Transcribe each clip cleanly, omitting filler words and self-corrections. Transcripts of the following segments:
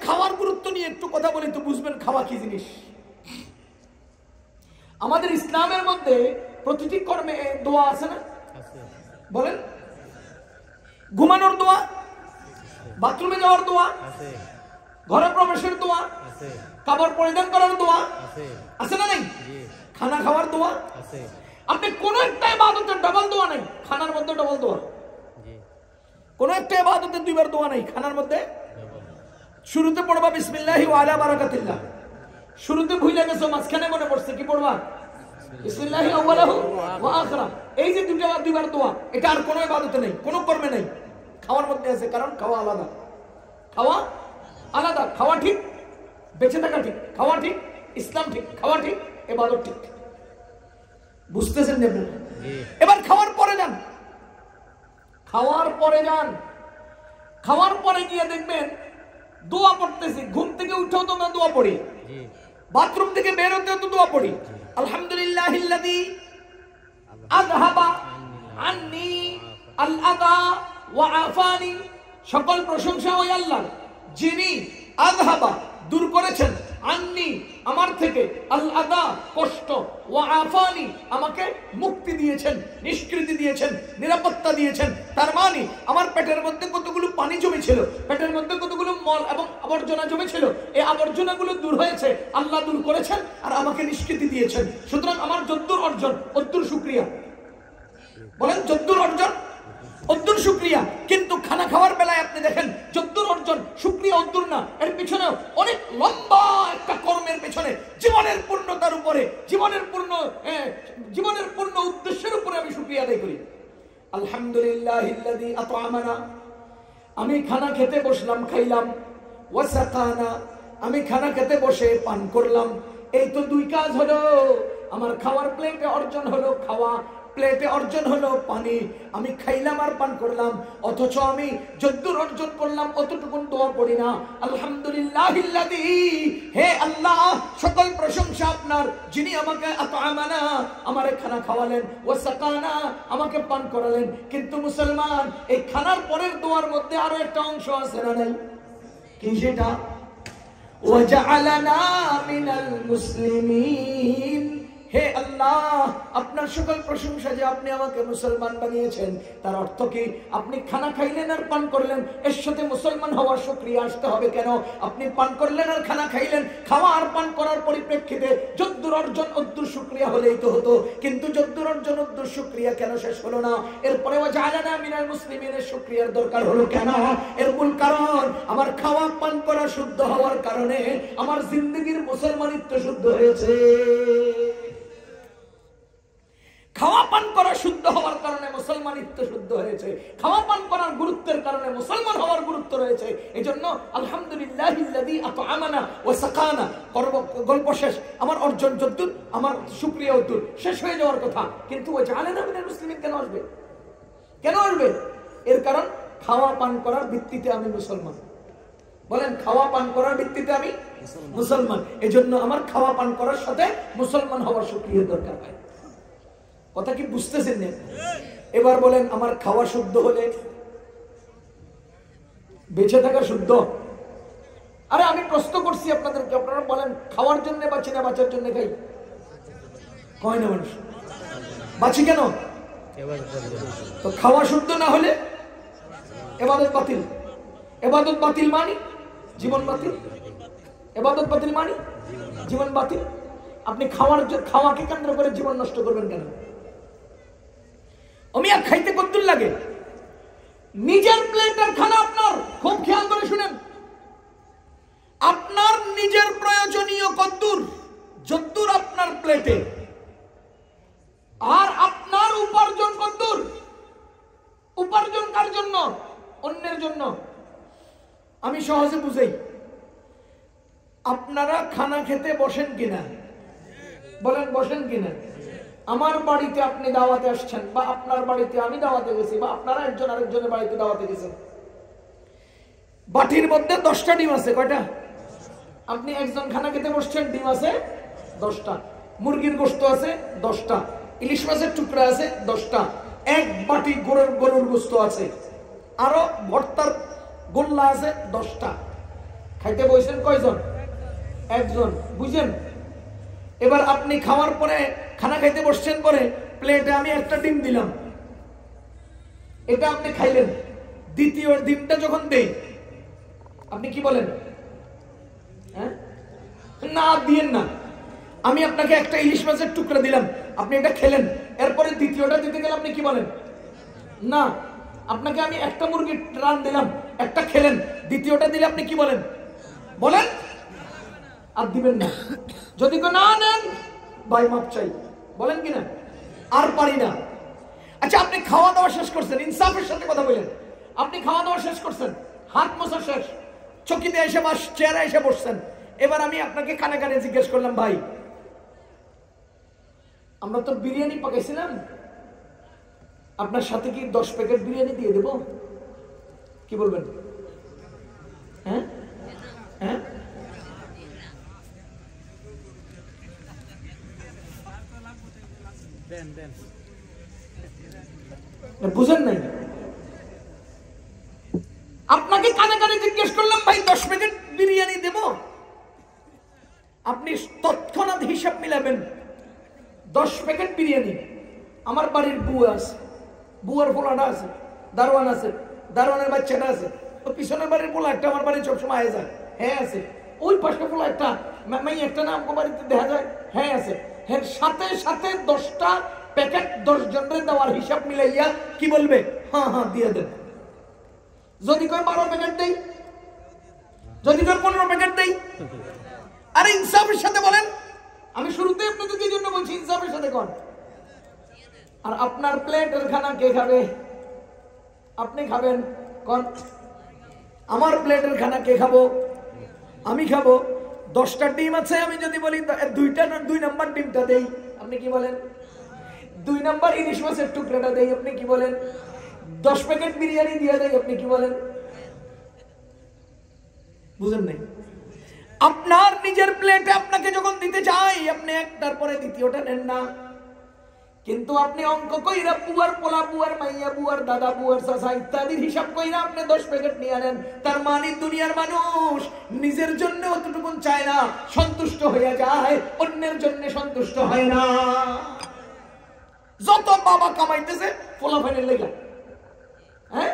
খাওয়ার গুরুত্ব নিয়ে একটু কথা বলি তো বুঝবেন খাওয়া কি জিনিস। আমাদের ইসলামের মধ্যে প্রতিটি কর্মে দোয়া আছে না? বলেন, ঘুমানোর দোয়া, বাথরুমে যাওয়ার দোয়া, ঘরে প্রবেশের দোয়া, কাপড় পরিধান করার দোয়া আছে না নাই? খানা খাওয়ার দোয়া। আপনি কোন একটা ইবাদতের ডাবল দোয়া নাই, খানার মধ্যে ডাবল দোয়া। কোন একটা ইবাদতের দুইবার দোয়া নাই, খানার মধ্যে। শুরুতে পড়বা বিসমিল্লাহি ওয়া আলা বারাকাতিল্লাহ, শুরুতে ভুলে গেছো, মাঝখানে মনে পড়ছে কি পড়বা? বিসমিল্লাহি আউয়ালাহু ওয়া আখিরা। এই যে দুইবার দোয়া, এটা আর কোনো ইবাদতে নেই, কোনো কর্মে নেই, খাওয়ার মধ্যে আছে। কারণ খাওয়া আলাদা, খাওয়া আলাদা। খাওয়া ঠিক, বেঁচে থাকা ঠিক, খাওয়া ঠিক, ইসলাম ঠিক, খাওয়া ঠিক, ইবাদত ঠিক। বুঝতেছেন দেখুন। এবার খাওয়ার পরে যান, খাওয়ার পরে যান, খাওয়ার পরে গিয়ে দেখবেন দোয়া পড়তেছি। ঘুম থেকে উঠেও তো আমরা দোয়া পড়ি, বাথরুম থেকে বের হতেও তো দোয়া পড়ি। আলহামদুলিল্লাহিল্লাযী আযহাবা আন্নী আল আযা ওয়া আফানি। সকল প্রশংসা ওই আল্লাহর, যিনি আযহাবা দূর করেছেন, আন্নী আমার থেকে, আল আযা কষ্ট, ওয়া আফানি আমাকে মুক্তি দিয়েছেন, নিষ্কৃতি দিয়েছেন, নিরাপত্তা দিয়েছেন। তার মানে আমার পেটের মধ্যে কতগুলো পানি জমেছিল, পেটের মধ্যে কতগুলো মল এবং আবর্জনা জমেছিল, এই আবর্জনাগুলো দূর হয়েছে, আল্লাহ দূর করেছেন আর আমাকে নিষ্কৃতি দিয়েছেন। সুতরাং আমার যদ্দুর অর্জন অদ্দুর শুকরিয়া। বলেন, যদ্দুর অর্জন অদ্দুর শুকরিয়া। কিন্তু খানা খাওয়ার বেলায় আপনি দেখেন যদ্দুর অর্জন শুকরিয়া অদ্দুর না, এর পিছনে অনেক লম্বা একটা কর্মের পেছনে, জীবনের পূর্ণতার উপরে, জীবনের পূর্ণ উদ্দেশ্যের উপরে আমি শুকরিয়া আদায় করি। আলহামদুলিল্লাহিল্লাযী আত'আমানা, আমি খানা খেতে বসলাম, খাইলাম। ওয়া সাকানা, আমি খানা খেতে বসে পান করলাম। এই তো দুই কাজ হলো। আমার খাওয়ার প্লেটে অর্জন হলো খাওয়া, প্লেটে অর্জন হলো পানি। আমি খাইলাম আর পান করলাম, অথচ আমি যদ্দুর অর্জন করলাম অতটুকুন দোয়া পড়ি না। আলহামদুলিল্লাহিল্লাযী, হে আল্লাহ সকল প্রশংসা আপনার, যিনি আমাকে আত'আমানা আমারে খানা খাওয়ালেন, ওয়া সাকানা আমাকে পান করালেন। কিন্তু মুসলমান, এই খানার পরের দোয়ার মধ্যে আরো একটা অংশ আছে না নাই? কি সেটা? ওয়া জাআলানা মিনাল মুসলিমিন। হে আল্লাহ, আপনার সকল প্রশংসা যে আপনি আমাকে মুসলমান বানিয়েছেন, তার অর্থ কি? আপনি খানা খাইলেন আর পান করলেন, এর সাথে মুসলমান হওয়ার শুকরিয়া আসতে হবে কেন? আপনি পান করলেন আর খানা খাইলেন, খাওয়া আর পান করার পরিপ্রেক্ষিতে যদ্দুর অর্জন অদ্দুর শুকরিয়া হলেই তো হতো। কিন্তু যদ্দুর অর্জন অদ্দুর শুকরিয়া কেন শেষ হলো না? এরপরে জাআলানা মিনাল মুসলিমিনের শুকরিয়ার দরকার হলো কেন? এর মূল কারণ, আমার খাওয়া পান করা শুদ্ধ হওয়ার কারণে আমার জিন্দেগীর মুসলমানিত্ব শুদ্ধ হয়েছে। খাওয়া পান করা শুদ্ধ হওয়ার কারণে মুসলমানিত্ব শুদ্ধ হয়েছে। খাওয়া পান করার গুরুত্বের কারণে মুসলমান হওয়ার গুরুত্ব রয়েছে। এই জন্য আলহামদুলিল্লাহিল্লাযী আত'আমানা ওয়া সাকানা, গল্প শেষ। আমার অর্জন যদ্দুর, আমার শুকরিয়া অদ্দুর, শেষ হয়ে যাওয়ার কথা। কিন্তু ওয়া জাআলানা মিনাল মুসলিমিন কেন আসবে? কেন আসবে? এর কারণ খাওয়া পান করার ভিত্তিতে আমি মুসলমান। বলেন, খাওয়া পান করার ভিত্তিতে আমি মুসলমান। এই জন্য আমার খাওয়া পান করার সাথে মুসলমান হওয়ার শুকরিয়া দরকার হয়। কথা কি বুঝতেছেন না? এবার বলেন, আমার খাওয়া শুদ্ধ হলে বেঁচে থাকা শুদ্ধ? আরে আমি প্রশ্ন করছি আপনাদেরকে, আপনারা বলেন খাওয়ার জন্য বাঁচি না বাঁচার জন্য খাই? কয় না মানুষ বাঁচি কেন? তো খাওয়া শুদ্ধ না হলে ইবাদত বাতিল। ইবাদত বাতিল মানে জীবন বাতিল। ইবাদত বাতিল মানে জীবন বাতিল। আপনি খাওয়াকে কেন্দ্র করে জীবন নষ্ট করবেন কেন? অমিয়া খাইতে কদ্দুর লাগে? নিজের প্লেটের খানা আপনার, খুব খেয়াল করে শুনেন, আপনার নিজের প্রয়োজনীয় কদ্দুর, যদ্দুর আপনার প্লেটে, আর আপনার উপার্জন কদ্দুর। উপার্জন কার জন্য? অন্যের জন্য। আমি সহজে বুঝাই। আপনারা খানা খেতে বসেন কিনা? বলেন, বসেন কিনা? আমার বাড়িতে আপনি দাওয়াতে আসছেন, বা আপনার বাড়িতে আমি দাওয়াতে গেছি, বা আপনারা একজন আরেকজনের বাড়িতে দাওয়াতে গেছেন। বাটির মধ্যে 10টা ডিম আছে। কয়টা? আপনি একজন খানা খেতে বসছেন, ডিম আছে 10টা, মুরগির গোশত আছে 10টা, ইলিশ মাছের টুকরা আছে 10টা, এক বাটি গরুর গোশত আছে, আরো ভর্তার গোল্লা আছে 10টা। খাইতে বসেন কয়জন? একজন। বুঝেন? এবার আপনি খাওয়ার পরে, খানা খাইতে বসছেন পরে প্লেটে আমি একটা ডিম দিলাম, এটা আপনি খাইলেন। দ্বিতীয় ডিমটা যখন দেই আপনি কি বলেন? হ্যাঁ, না দিয়েন না। আমি আপনাকে একটা ইলিশ মাছের টুকরা দিলাম, আপনি এটা খেলেন, এরপরে দ্বিতীয়টা দিতে গেলে আপনি কি বলেন? না। আপনাকে আমি একটা মুরগির রান দিলাম, একটা খেলেন, দ্বিতীয়টা দিলে আপনি কি বলেন? বলেন? আর দিবেন না। যদি না নেন ভাই মাপ চাই, বলেন কিনা? আর পারি না। আচ্ছা, আপনি খাওয়া দাওয়া শেষ করছেন, ইনসাফের সাথে কথা বলেন। আপনি খাওয়া দাওয়া শেষ করছেন, হাত মোছা শেষ, চকিতে এসে বা চেয়ারে এসে বসছেন। এবার আমি আপনাকে কানে কানে জিজ্ঞেস করলাম, ভাই আমরা তো বিরিয়ানি পাকাইছিলাম, আপনার সাথে কি 10 প্যাকেট বিরিয়ানি দিয়ে দেব? কি বলবেন? হ্যাঁ হ্যাঁ, বুঝেন নাই? আপনাকে কানে কানে জিজ্ঞেস করলাম, ভাই 10 প্যাকেট বিরিয়ানি দেব? আপনি তৎক্ষণাৎ হিসাব মিলাবেন। 10 প্যাকেট বিরিয়ানি, আমার বাড়ির বুয়া আছে, বুয়ার পোলাটা আছে, দারোয়ান আছে, দারোয়ানের বাচ্চাটা আছে, ও পিছনের বাড়ির পোলা একটা আমার বাড়ি সবসময় আয় যায়, হ্যাঁ আছে। ওই পাশে পোলা একটা মাই একটা নাম বাড়িতে দেখা যায়, হ্যাঁ আছে। হ্যাঁ, সাথে সাথে 10টা প্যাকেট 10 জনের দেওয়ার হিসাব মিলাইয়া কি বলবে? হ্যাঁ হ্যাঁ দিয়ে দেন। যদি কয় 12 প্যাকেট দেই, যদি কয় 15 প্যাকেট দেই, আরে ইনসাফের সাথে বলেন। আমি শুরুতে আপনাদের কি জন্য বলছি, ইনসাফের সাথে কোন। আর আপনার প্লেটের খানা কে খাবে? আপনি খাবেন কোন? আমার প্লেটের খানা কে খাবো? আমি খাবো। 10টা ডিম আছে, আমি যদি বলি 2 নাম্বার ডিমটা দেই, আপনি কি বলেন? 2 নাম্বার ইলিশ মাছের টুকরাটা দেই, আপনি কি বলেন? 10 প্যাকেট বিরিয়ানি দিয়ে দেই, আপনি কি বলেন? বুঝেন নাই? আপনার নিজের প্লেটে আপনাকে যখন দিতে চাই, আপনি একটার পরে দ্বিতীয়টা নেন না। কিন্তু আপনি অঙ্ক কইরা বুয়ার পোলা, বুয়ার মাইয়া, বুয়ার দাদা, বুয়ার চাচা ইত্যাদির হিসাব কইরা আপনি 10 প্যাকেট নিয়ে আনেন। তার মানে দুনিয়ার মানুষ নিজের জন্য অতটুকুন চায় না, সন্তুষ্ট হয়ে যায়, অন্যের জন্য সন্তুষ্ট হয় না। যত বাবা কামাইতেছে ফলাফলের লেগে, হ্যাঁ,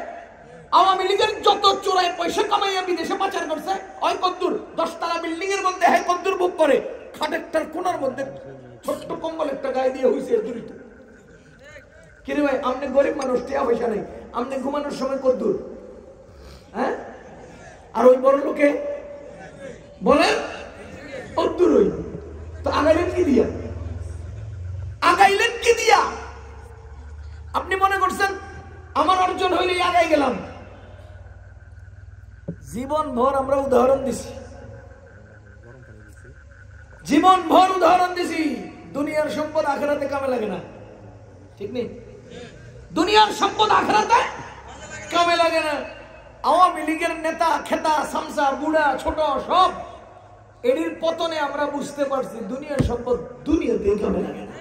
আওয়ামী লীগের যত চোরাই পয়সা কামাইয়া বিদেশে পাচার করছে, ওই কদ্দুর 10 তলা বিল্ডিং এর মধ্যে হ্যাঁ কদ্দুর বুক করে, খাটেরটার কোনার মধ্যে ছোট্ট কম্বল একটা গায়ে দিয়ে হইছে দূরিত। কিরে ভাই, আপনি গরিব মানুষ, টিয়া পয়সা নেই, আপনি ঘুমানোর সময় কদ্দুর? হ্যাঁ, আর ওই বড় লোকে বলেন কদ্দুর। ওই তো আগাইলেন কি দিয়া? আগাইলেন কি দিয়া? আপনি মনে করছেন আমার অর্জন হইলেই আগাই গেলাম? জীবন ভর আমরা উদাহরণ দিছি, জীবন ভর উদাহরণ দিছি। দুনিয়ার সম্পদ আখেরাতে কামে লাগে না, ঠিক নেই? দুনিয়ার সম্পদ আখেরাতে কামে লাগে না। আওয়ামী লীগের নেতা, খেতা, সামসা, বুড়া, ছোট সব এর পতনে আমরা বুঝতে পারছি দুনিয়ার সম্পদ দুনিয়াতে কামে লাগে না।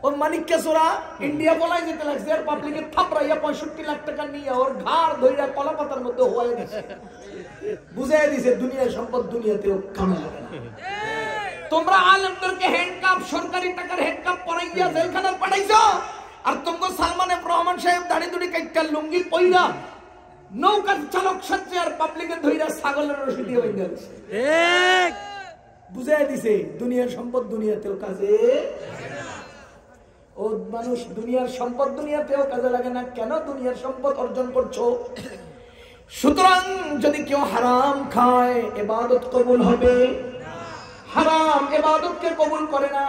ওর মানিককে চোরা ইন্ডিয়া পলাই যেতে লাগছে, আর পাবলিকের থাপড়াইয়া 65 লাখ টাকা নিয়ে ওর ঘাড় ধইরা কলা পাতার মধ্যে হওয়াই দিছে, বুঝাই দিছে দুনিয়ার সম্পদ দুনিয়াতেও কামে লাগে না। তোমরা আলেমদেরকে হ্যান্ডকাপ, সরকারি টাকার হ্যান্ডকাপ পরাইয়া জেলখানায় পাঠাইছো, আর তোমরা সালমান এফ রহমান সাহেব দাড়ি দুড়ি কাইটা লুঙ্গি পইরা নৌকার চালক সাথে আর পাবলিকের ধইরা ছাগলের রশি দিয়ে বাইন্ধা দিছে, ঠিক বুঝাই দিছে দুনিয়ার সম্পদ দুনিয়াতেও কাজে। ও মানুষ, দুনিয়ার সম্পদ দুনিয়াতেও কাজে লাগে না কেন? দুনিয়ার সম্পদ অর্জন করছো। সুতরাং যদি কেউ হারাম খায় ইবাদত কবুল হবে? হারাম ইবাদতকে কবুল করে না,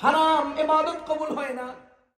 হারাম ইবাদত কবুল হয় না।